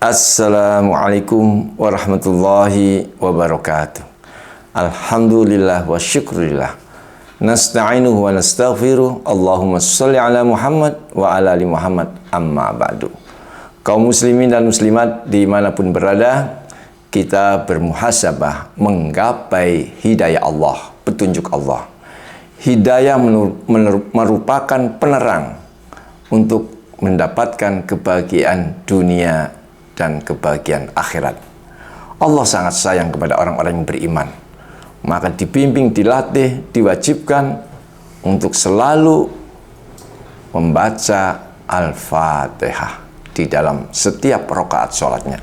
Assalamualaikum warahmatullahi wabarakatuh. Alhamdulillah wa syukurillah. Nasta'inuhu wa nastaghfiruh. Allahumma sholli ala Muhammad wa ala ali Muhammad, amma ba'du. Kaum muslimin dan muslimat dimanapun berada, kita bermuhasabah menggapai hidayah Allah, petunjuk Allah. Hidayah merupakan penerang untuk mendapatkan kebahagiaan dunia dan kebahagiaan akhirat. Allah sangat sayang kepada orang-orang yang beriman. Maka dibimbing, dilatih, diwajibkan untuk selalu membaca Al-Fatihah di dalam setiap rakaat sholatnya.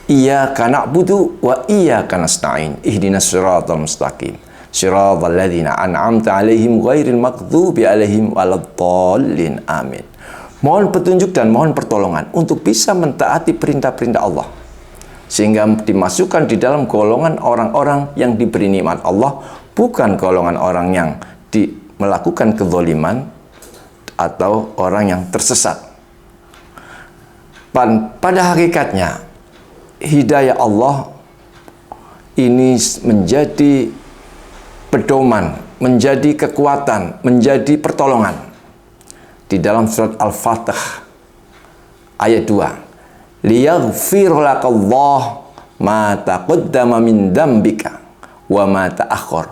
Iyyaka na'budu wa iyyaka nasta'in. Ihdinas siratal mustaqim. Siratal ladzina an'amta 'alaihim ghairil maghdubi 'alaihim waladdallin. Amin. Mohon petunjuk dan mohon pertolongan untuk bisa mentaati perintah-perintah Allah, sehingga dimasukkan di dalam golongan orang-orang yang diberi nikmat Allah, bukan golongan orang yang melakukan kezaliman atau orang yang tersesat. Pada hakikatnya, hidayah Allah ini menjadi pedoman, menjadi kekuatan, menjadi pertolongan. Di dalam surat Al-Fatih ayat 2, liyaghfir lakallah ma taqaddama min dzambika wa ma ta'akhkhar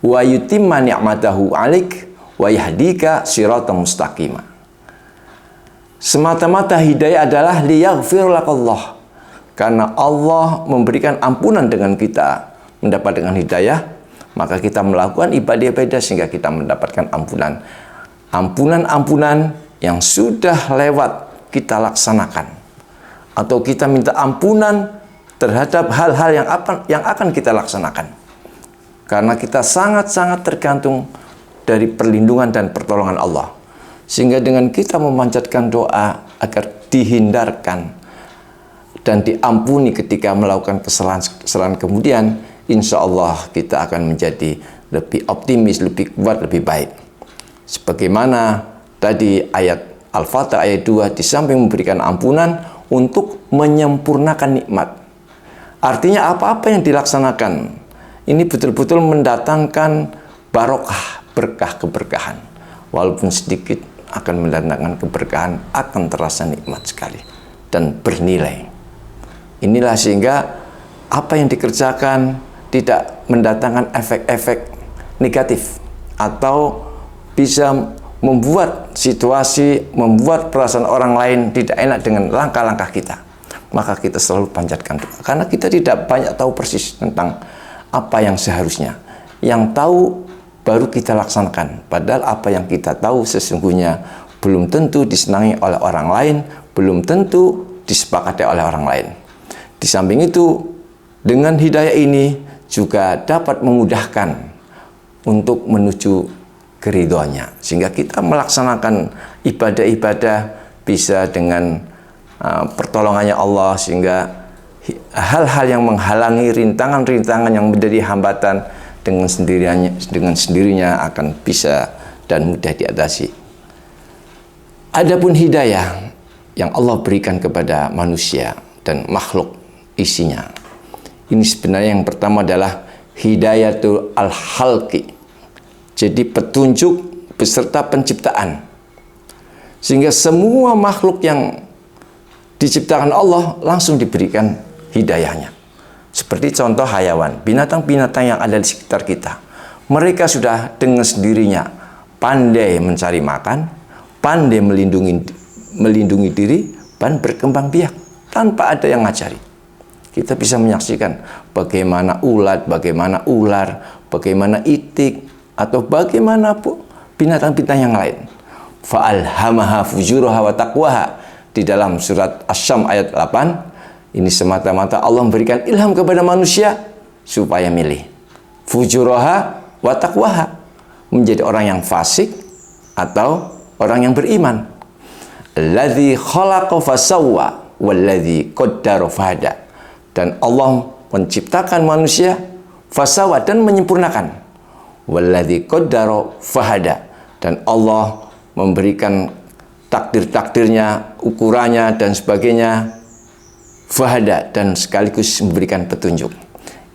wa yutimma ni'matahu 'alaik wa yahdika siratan mustaqima. Semata-mata hidayah adalah liyaghfir lakallah, karena Allah memberikan ampunan dengan kita mendapat dengan hidayah, maka kita melakukan ibadah-ibadah sehingga kita mendapatkan ampunan. Ampunan-ampunan yang sudah lewat kita laksanakan, atau kita minta ampunan terhadap hal-hal yang akan kita laksanakan, karena kita sangat-sangat tergantung dari perlindungan dan pertolongan Allah. Sehingga dengan kita memanjatkan doa agar dihindarkan dan diampuni ketika melakukan kesalahan kemudian, insya Allah kita akan menjadi lebih optimis, lebih kuat, lebih baik. Sebagaimana tadi ayat Al-Fatih ayat 2, di samping memberikan ampunan, untuk menyempurnakan nikmat. Artinya apa-apa yang dilaksanakan ini betul-betul mendatangkan barokah, berkah, keberkahan. Walaupun sedikit akan mendatangkan keberkahan, akan terasa nikmat sekali dan bernilai. Inilah sehingga apa yang dikerjakan tidak mendatangkan efek-efek negatif atau bisa membuat situasi, membuat perasaan orang lain tidak enak dengan langkah-langkah kita. Maka kita selalu panjatkan doa, karena kita tidak banyak tahu persis tentang apa yang seharusnya. Yang tahu baru kita laksanakan, padahal apa yang kita tahu sesungguhnya belum tentu disenangi oleh orang lain, belum tentu disepakati oleh orang lain. Di samping itu, dengan hidayah ini juga dapat memudahkan untuk menuju keridhoannya, sehingga kita melaksanakan ibadah-ibadah bisa dengan pertolongannya Allah, sehingga hal-hal yang menghalangi, rintangan-rintangan yang menjadi hambatan dengan sendirinya akan bisa dan mudah diatasi. Adapun hidayah yang Allah berikan kepada manusia dan makhluk isinya, ini sebenarnya yang pertama adalah hidayatul al-khalqi. Jadi petunjuk beserta penciptaan, sehingga semua makhluk yang diciptakan Allah langsung diberikan hidayahnya. Seperti contoh hayawan, binatang-binatang yang ada di sekitar kita. Mereka sudah dengan sendirinya pandai mencari makan, pandai melindungi diri, dan berkembang biak tanpa ada yang ngajari. Kita bisa menyaksikan bagaimana ulat, bagaimana ular, bagaimana itik, atau bagaimanapun binatang-binatang yang lain. Fa'alhamaha fujuraha wa taqwaha, di dalam surat Asy-Syams ayat 8. Ini semata-mata Allah memberikan ilham kepada manusia supaya milih fujuraha wa taqwaha, menjadi orang yang fasik atau orang yang beriman. Alladzi khalaqa fasawwa walladzi qaddara fahada. Dan Allah menciptakan manusia fasawa dan menyempurnakan. Walladzi qaddara fahada, dan Allah memberikan takdir-takdirnya, ukurannya dan sebagainya, fahada, dan sekaligus memberikan petunjuk.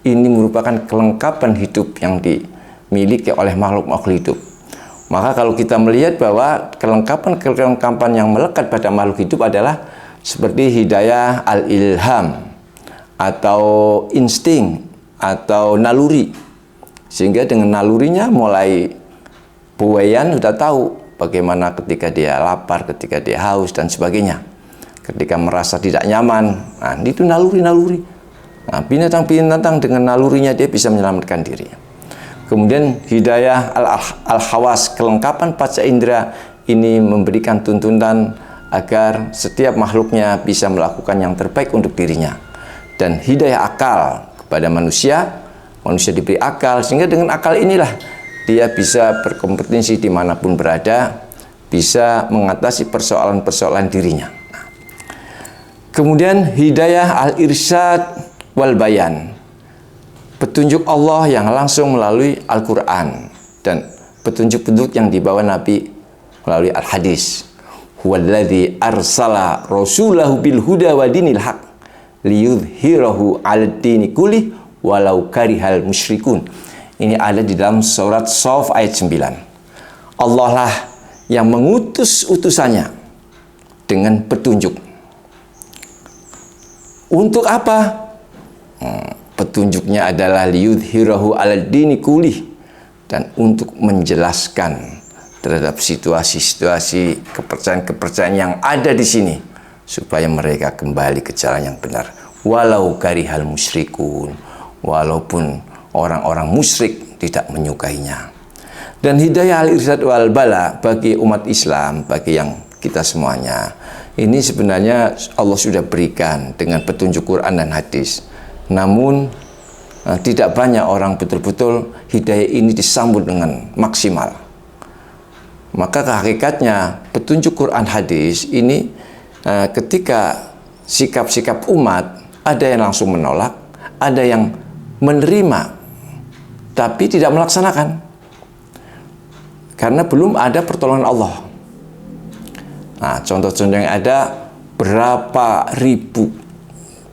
Ini merupakan kelengkapan hidup yang dimiliki oleh makhluk-makhluk hidup. Maka kalau kita melihat bahwa kelengkapan yang melekat pada makhluk hidup adalah seperti hidayah al-ilham atau insting atau naluri, sehingga dengan nalurinya mulai buayan sudah tahu bagaimana ketika dia lapar, ketika dia haus dan sebagainya, ketika merasa tidak nyaman. Nah, itu naluri-naluri. Nah, binatang-binatang dengan nalurinya dia bisa menyelamatkan diri. Kemudian hidayah al-hawas, kelengkapan panca indera, ini memberikan tuntunan agar setiap makhluknya bisa melakukan yang terbaik untuk dirinya. Dan hidayah akal kepada manusia diberi akal, sehingga dengan akal inilah dia bisa berkompetensi dimanapun berada, bisa mengatasi persoalan-persoalan dirinya. Kemudian hidayah al-irsyad wal bayan, petunjuk Allah yang langsung melalui Al-Quran dan petunjuk-petunjuk yang dibawa Nabi melalui al-hadis. Huwallazi arsala rasulahu bil huda wa dinil haq liyudhhirahu 'alad dini kullih walau karihal musyrikun. Ini ada di dalam surat Shaf ayat 9. Allah lah yang mengutus utusannya dengan petunjuk. Untuk apa? Petunjuknya adalah liyudhhirahu 'alad dini kullih, dan untuk menjelaskan terhadap situasi-situasi kepercayaan-kepercayaan yang ada di sini, supaya mereka kembali ke jalan yang benar. Walau karihal musyrikun, walaupun orang-orang musyrik tidak menyukainya. Dan hidayah al-irsyad wal bala bagi umat Islam, bagi yang kita semuanya, ini sebenarnya Allah sudah berikan dengan petunjuk Quran dan hadis. Namun tidak banyak orang betul-betul hidayah ini disambut dengan maksimal. Maka hakikatnya petunjuk Quran hadis ini ketika sikap-sikap umat, ada yang langsung menolak, ada yang menerima tapi tidak melaksanakan karena belum ada pertolongan Allah. Nah, contoh-contoh yang ada, berapa ribu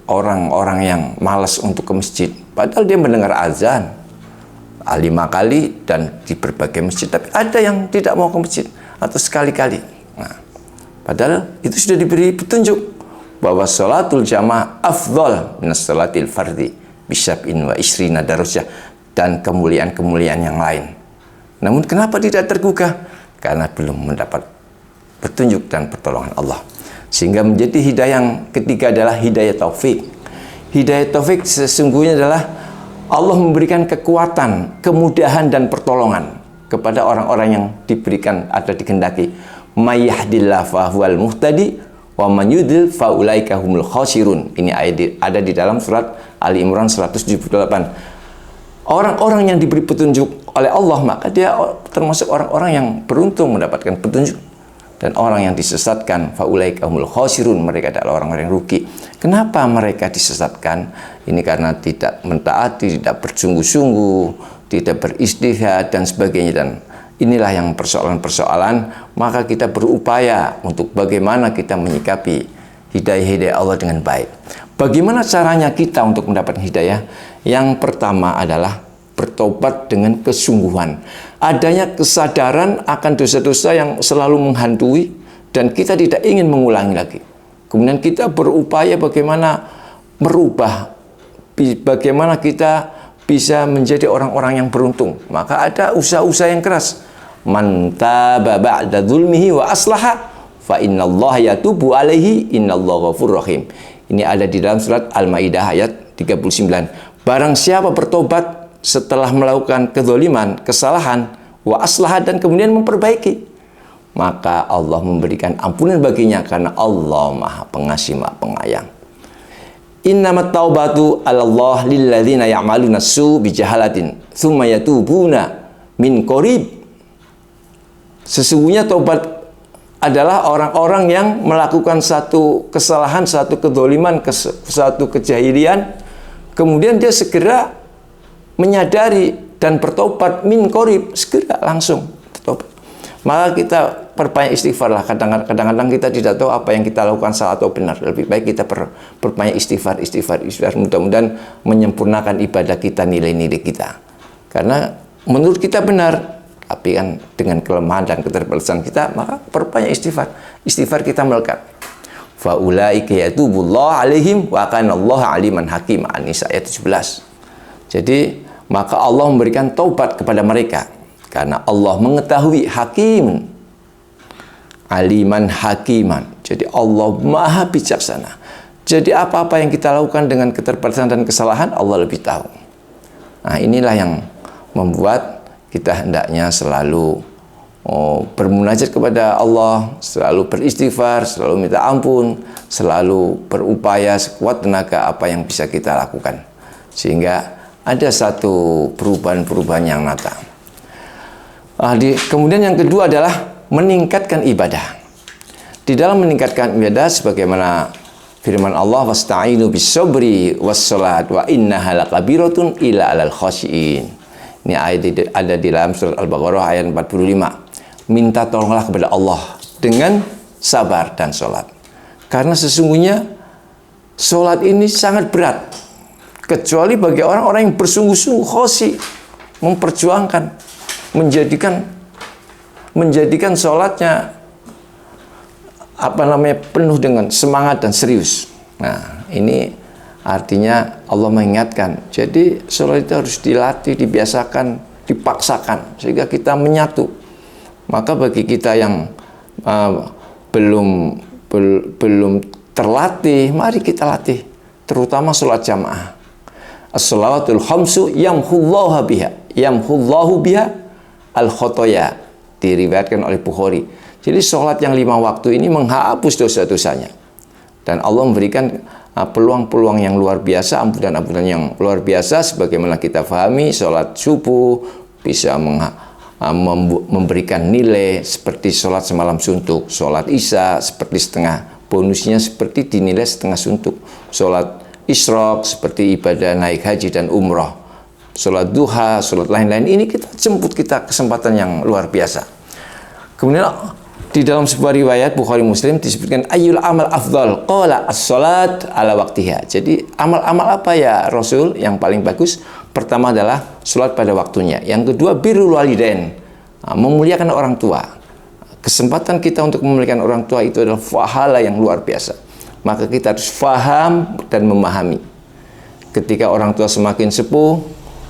orang-orang yang malas untuk ke masjid, padahal dia mendengar azan 5 kali dan di berbagai masjid, tapi ada yang tidak mau ke masjid atau sekali-kali. Nah, padahal itu sudah diberi petunjuk bahwa sholatul jamaah afdol minas sholatil fardhi bisyab'in wa isrina darajah, dan kemuliaan-kemuliaan yang lain. Namun kenapa tidak tergugah? Karena belum mendapat petunjuk dan pertolongan Allah. Sehingga menjadi hidayah yang ketiga adalah hidayah taufik. Hidayah taufik sesungguhnya adalah Allah memberikan kekuatan, kemudahan dan pertolongan kepada orang-orang yang diberikan atau dikehendaki. May yahdillahu fahuwal muhtadi wa man yudlil faulaika humul khasirun. Ini ayat ada di dalam surat Ali Imran 178. Orang-orang yang diberi petunjuk oleh Allah, maka dia termasuk orang-orang yang beruntung mendapatkan petunjuk. Dan orang yang disesatkan, faulaika humul khasirun, mereka adalah orang-orang yang rugi. Kenapa mereka disesatkan? Ini karena tidak mentaati, tidak bersungguh-sungguh, tidak beristihad dan sebagainya. Dan inilah yang persoalan-persoalan. Maka kita berupaya untuk bagaimana kita menyikapi hidayah-hidayah Allah dengan baik. Bagaimana caranya kita untuk mendapatkan hidayah? Yang pertama adalah bertobat dengan kesungguhan. Adanya kesadaran akan dosa-dosa yang selalu menghantui dan kita tidak ingin mengulangi lagi. Kemudian kita berupaya bagaimana merubah, bagaimana kita bisa menjadi orang-orang yang beruntung. Maka ada usaha-usaha yang keras. Man taba ba'da dzulmihi wa aslaha fa innallaha yatubu alaihi innallaha ghafurur rahim. Ini ada di dalam surat Al-Maidah ayat 39. Barang siapa bertobat setelah melakukan kezaliman, kesalahan, wa aslaha, dan kemudian memperbaiki, maka Allah memberikan ampunan baginya karena Allah Maha Pengasih, Maha Penyayang. Innamat taubatu 'alallah lilladzina ya'maluna su bijahalatin tsumma yatubuna min qarib. Sesungguhnya taubat adalah orang-orang yang melakukan satu kesalahan, satu kedzaliman, satu kejahilian, kemudian dia segera menyadari dan bertobat min qarib, segera langsung bertobat. Maka kita perbanyak istighfar lah. Kadang-kadang kita tidak tahu apa yang kita lakukan salah atau benar. Lebih baik kita perbanyak istighfar. Mudah-mudahan menyempurnakan ibadah kita, nilai-nilai kita. Karena menurut kita benar, tapi kan dengan kelemahan dan keterbatasan kita, maka perbanyak istighfar. Istighfar kita melekat. Fa ulaika yatubullahu alaihim wa kana Allahu aliman hakim. An-Nisa ayat 17. Jadi, maka Allah memberikan taubat kepada mereka. Karena Allah mengetahui, hakim, aliman hakiman. Jadi Allah maha bijaksana. Jadi apa-apa yang kita lakukan dengan keterbatasan dan kesalahan, Allah lebih tahu. Nah, inilah yang membuat kita hendaknya selalu bermunajat kepada Allah, selalu beristighfar, selalu minta ampun, selalu berupaya sekuat tenaga apa yang bisa kita lakukan. Sehingga ada satu perubahan-perubahan yang nyata. Kemudian yang kedua adalah meningkatkan ibadah. Di dalam meningkatkan ibadah, sebagaimana firman Allah, wasta'inu bis-sabri was-salat wa innaha lakabiratun illa 'alal khashiin. Ini ayat ada di dalam surat Al-Baqarah ayat 45. Minta tolonglah kepada Allah dengan sabar dan salat. Karena sesungguhnya salat ini sangat berat, kecuali bagi orang-orang yang bersungguh-sungguh khashi, memperjuangkan, menjadikan sholatnya penuh dengan semangat dan serius. Nah, ini artinya Allah mengingatkan. Jadi sholat itu harus dilatih, dibiasakan, dipaksakan sehingga kita menyatu. Maka bagi kita yang belum terlatih, mari kita latih, terutama sholat jamaah. As-shalawatul khamsu yamhullahu biha al-khotoya, diriwayatkan oleh Bukhari. Jadi sholat yang 5 waktu ini menghapus dosa-dosanya. Dan Allah memberikan peluang-peluang yang luar biasa, ampunan-ampunan yang luar biasa. Sebagaimana kita pahami, sholat subuh bisa memberikan nilai seperti sholat semalam suntuk. Sholat isya seperti setengah, bonusnya seperti dinilai setengah suntuk. Sholat isyraq seperti ibadah naik haji dan umrah. Sholat duha, sholat lain-lain ini kita jemput kita kesempatan yang luar biasa. Kemudian di dalam sebuah riwayat Bukhari Muslim disebutkan ayyul amal afdal, qala as-sholat ala waktiha. Jadi amal-amal apa ya Rasul yang paling bagus? Pertama adalah sholat pada waktunya. Yang kedua birrul walidain, memuliakan orang tua. Kesempatan kita untuk memuliakan orang tua itu adalah pahala yang luar biasa. Maka kita harus faham dan memahami. Ketika orang tua semakin sepuh,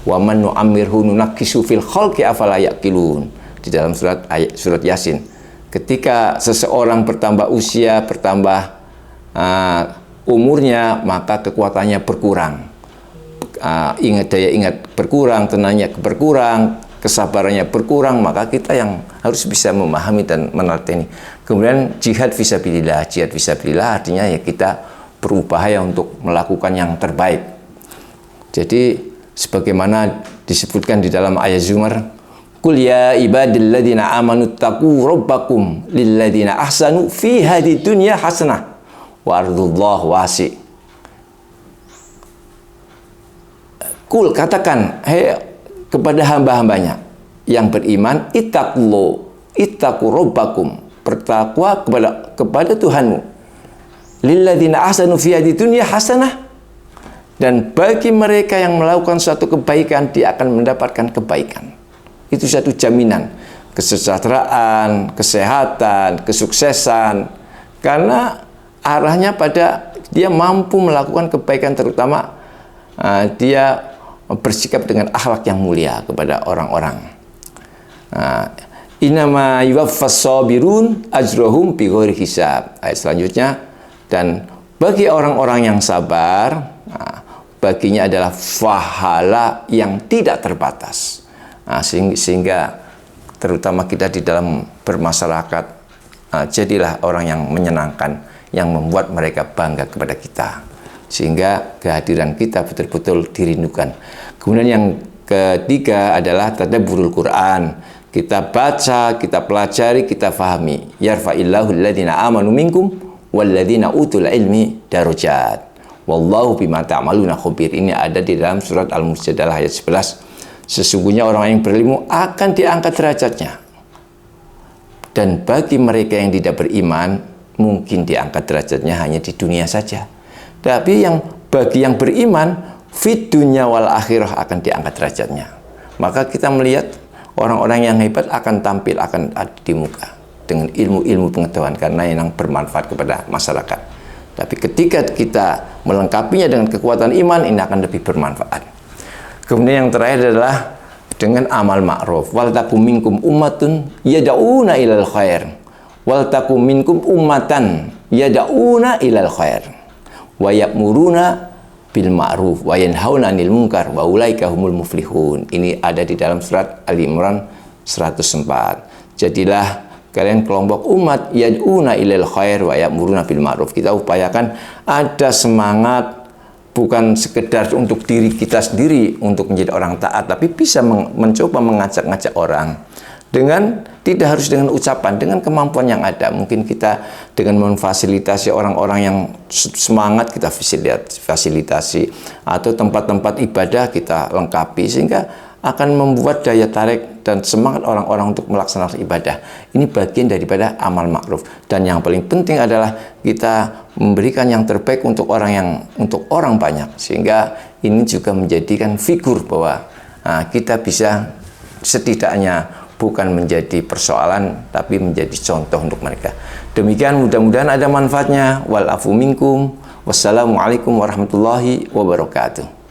wa man nu'ammirhu nunakkisu fil khalqi afala yaqilun, di dalam surat Yasin. Ketika seseorang bertambah usia, bertambah umurnya, maka kekuatannya berkurang. Daya ingat berkurang, tenaganya berkurang, kesabarannya berkurang, maka kita yang harus bisa memahami dan meneladani. Kemudian jihad fisabilillah. Jihad fisabilillah artinya ya kita berupaya untuk melakukan yang terbaik. Jadi sebagaimana disebutkan di dalam ayat Zumar, qul ya ibadilladzina amanu taqu rabbakum lilladzina ahsanu fi hadid dunya hasanah wa ardullahu wasi'. Qul, katakan kepada hamba-hambanya yang beriman, ittaqu rabbakum, bertakwa kepada Tuhanmu, lilladzina ahsanu fi hadid dunya hasanah, dan bagi mereka yang melakukan suatu kebaikan, dia akan mendapatkan kebaikan. Itu satu jaminan kesejahteraan, kesehatan, kesuksesan. Karena arahnya pada dia mampu melakukan kebaikan, terutama dia bersikap dengan akhlak yang mulia kepada orang-orang. Innama yuwaffas sabirun ajrahum bighairi hisab. Ayat selanjutnya, dan bagi orang-orang yang sabar, baginya adalah pahala yang tidak terbatas. Sehingga terutama kita di dalam bermasyarakat, jadilah orang yang menyenangkan, yang membuat mereka bangga kepada kita, sehingga kehadiran kita betul-betul dirindukan. Kemudian yang ketiga adalah tadabburul Quran. Kita baca, kita pelajari, kita fahami. Yarfa'illahu alladhina amanu minkum walladzina utul ilmi darajat. Wallahu bima ta'maluna khabir. Ini ada di dalam surat Al-Mujadalah ayat 11. Sesungguhnya orang yang berilmu akan diangkat derajatnya. Dan bagi mereka yang tidak beriman, mungkin diangkat derajatnya hanya di dunia saja. Tapi bagi yang beriman, fit dunya wal akhirah akan diangkat derajatnya. Maka kita melihat orang-orang yang hebat akan tampil, akan ada di muka dengan ilmu-ilmu pengetahuan karena yang bermanfaat kepada masyarakat. Tapi ketika kita melengkapinya dengan kekuatan iman, ini akan lebih bermanfaat. Kemudian yang terakhir adalah dengan amal ma'ruf. Wal takum minkum ummatun yad'una ilal khair. Wal takum minkum ummatan yad'una ilal khair. Wa ya'muruna bil ma'ruf wa yanhauna 'anil munkar wa ulaika humul muflihun. Ini ada di dalam surat Ali Imran 104. Jadilah kalian kelompok umat yad'una ilal khair wa ya'muruna bil ma'ruf. Kita upayakan ada semangat bukan sekedar untuk diri kita sendiri untuk menjadi orang taat, tapi bisa mencoba mengajak-ngajak orang dengan tidak harus dengan ucapan, dengan kemampuan yang ada. Mungkin kita dengan memfasilitasi orang-orang yang semangat kita fasilitasi, atau tempat-tempat ibadah kita lengkapi sehingga akan membuat daya tarik dan semangat orang-orang untuk melaksanakan ibadah. Ini bagian daripada amal ma'ruf. Dan yang paling penting adalah kita memberikan yang terbaik untuk orang banyak, sehingga ini juga menjadikan figur bahwa kita bisa setidaknya bukan menjadi persoalan tapi menjadi contoh untuk mereka. Demikian, mudah-mudahan ada manfaatnya. Wal afu minkum. Wassalamualaikum warahmatullahi wabarakatuh.